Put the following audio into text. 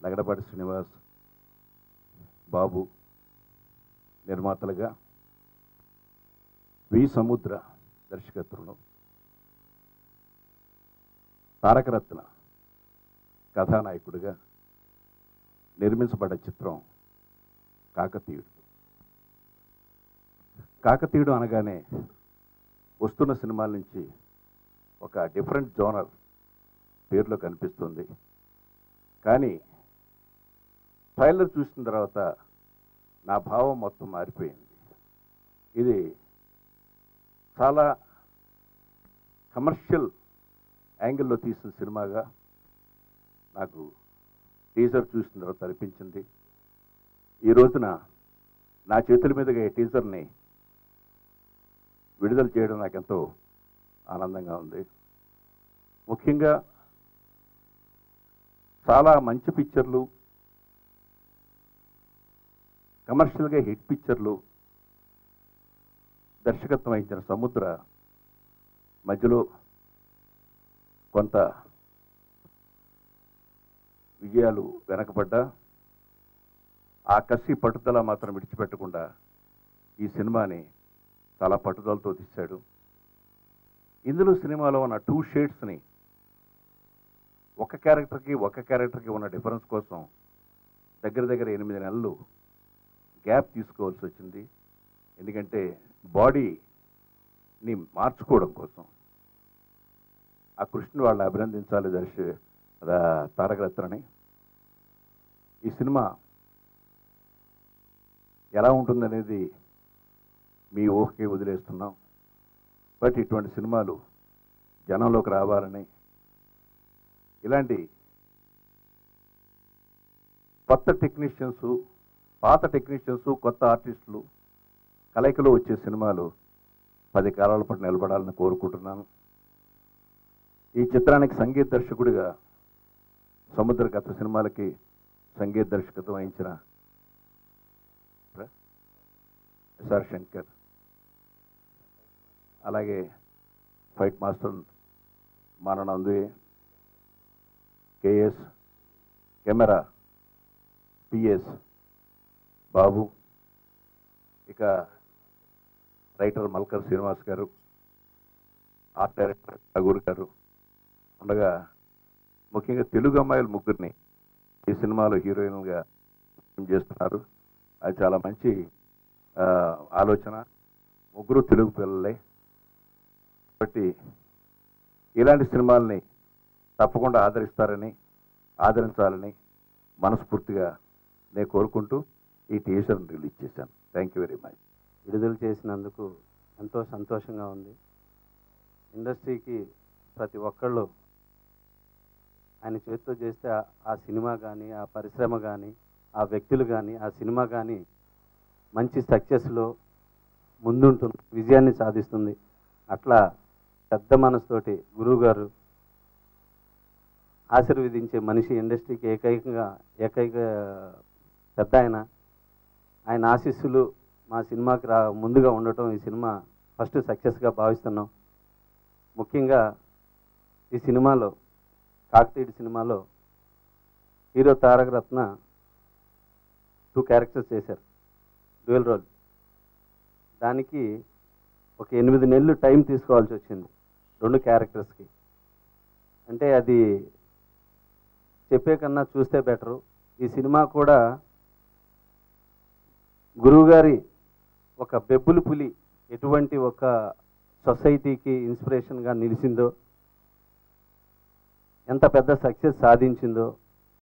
లగడపాటి శ్రీనివాస్, బాబు నిర్మాతలుగా, వి సముద్ర దర్శకత్వంలో తారకరత్న కథానాయకుడిగా నిర్మించబడ్డ చిత్రం కాకతీయుడు. కాకతీయుడు అనగానే వస్తున్న సినిమాల నుంచి ఒక డిఫరెంట్ జోనర్ పేరులో కనిపిస్తుంది. కానీ ట్రైలర్ చూసిన తర్వాత నా భావం మొత్తం మారిపోయింది. ఇది చాలా కమర్షియల్ యాంగిల్లో తీసిన సినిమాగా నాకు టీజర్ చూసిన తర్వాత అనిపించింది. ఈ రోజున నా చేతుల మీదుగా ఈ టీజర్ని విడుదల చేయడం నాకెంతో ఆనందంగా ఉంది. ముఖ్యంగా చాలా మంచి పిక్చర్లు, కమర్షియల్గా హిట్ పిక్చర్లు దర్శకత్వం వహించిన సముద్ర మధ్యలో కొంత విజయాలు వెనకబడ్డా ఆ కసి పట్టుదల మాత్రం విడిచిపెట్టకుండా ఈ సినిమాని చాలా పట్టుదలతో తీశాడు. ఇందులో సినిమాలో ఉన్న 2 షేడ్స్ని ఒక క్యారెక్టర్కి ఉన్న డిఫరెన్స్ కోసం దగ్గర 8 నెలలు గ్యాప్ తీసుకోవాల్సి వచ్చింది. ఎందుకంటే బాడీని మార్చుకోవడం కోసం. ఆ కృష్ణుని వాళ్ళని అభినందించాలి తారకరత్నని. ఈ సినిమా ఎలా ఉంటుందనేది మీ ఊహకి వదిలేస్తున్నాం. బట్ ఇటువంటి సినిమాలు జనంలోకి రావాలని, ఇలాంటి కొత్త టెక్నీషియన్స్, పాత టెక్నీషియన్స్, కొత్త ఆర్టిస్టులు కలయికలో వచ్చే సినిమాలు 10 కాలాల పాటు నిలబడాలని కోరుకుంటున్నాను. ఈ చిత్రానికి సంగీత దర్శకుడిగా సముద్ర గత సినిమాలకి సంగీత దర్శకత్వం వహించిన ఎస్ఆర్ శంకర్, అలాగే ఫైట్ మాస్టర్ మాననందుయే, కేఎస్, కెమెరా పిఎస్ బాబు, ఇక రైటర్ మల్కర్ శ్రీనివాస్ గారు, ఆర్ట్ డైరెక్టర్ అగూర్ గారు ఉండగా, ముఖ్యంగా తెలుగు అమ్మాయిలు 3 ఈ సినిమాలో హీరోయిన్గా చేస్తున్నారు. అది చాలా మంచి ఆలోచన. 3 తెలుగు పిల్లలే. కాబట్టి ఇలాంటి సినిమాల్ని తప్పకుండా ఆదరించాలని మనస్ఫూర్తిగా నేను కోరుకుంటూ ఈ టీజర్ని రిలీజ్ చేశాను. Thank you very much. విడుదల చేసినందుకు ఎంతో సంతోషంగా ఉంది. ఇండస్ట్రీకి ప్రతి ఒక్కళ్ళు ఆయన చేతితో చేస్తే ఆ సినిమా కానీ, ఆ పరిశ్రమ కానీ, ఆ వ్యక్తులు కానీ, ఆ సినిమా కానీ మంచి సక్సెస్లో ముందుంటుంది, విజయాన్ని సాధిస్తుంది. అట్లా పెద్ద మనసుతోటి గురువు గారు ఆశీర్వదించే మనిషి ఇండస్ట్రీకి ఏకైక పెద్ద ఆయన ఆశీస్సులు మా సినిమాకి ముందుగా ఉండటం ఈ సినిమా ఫస్ట్ సక్సెస్గా భావిస్తున్నాం. ముఖ్యంగా ఈ సినిమాలో, కాకతీయుడు సినిమాలో హీరో తారకరత్న 2 క్యారెక్టర్స్ చేశారు, డ్యూయల్ రోల్. దానికి ఒక 8 నెలలు టైం తీసుకోవాల్సి వచ్చింది 2 క్యారెక్టర్స్కి. అంటే అది చెప్పే కన్నా చూస్తే బెటరు. ఈ సినిమా కూడా గురువుగారి ఒక బెబ్బులు పులి ఎటువంటి ఒక సొసైటీకి ఇన్స్పిరేషన్గా నిలిచిందో, ఎంత పెద్ద సక్సెస్ సాధించిందో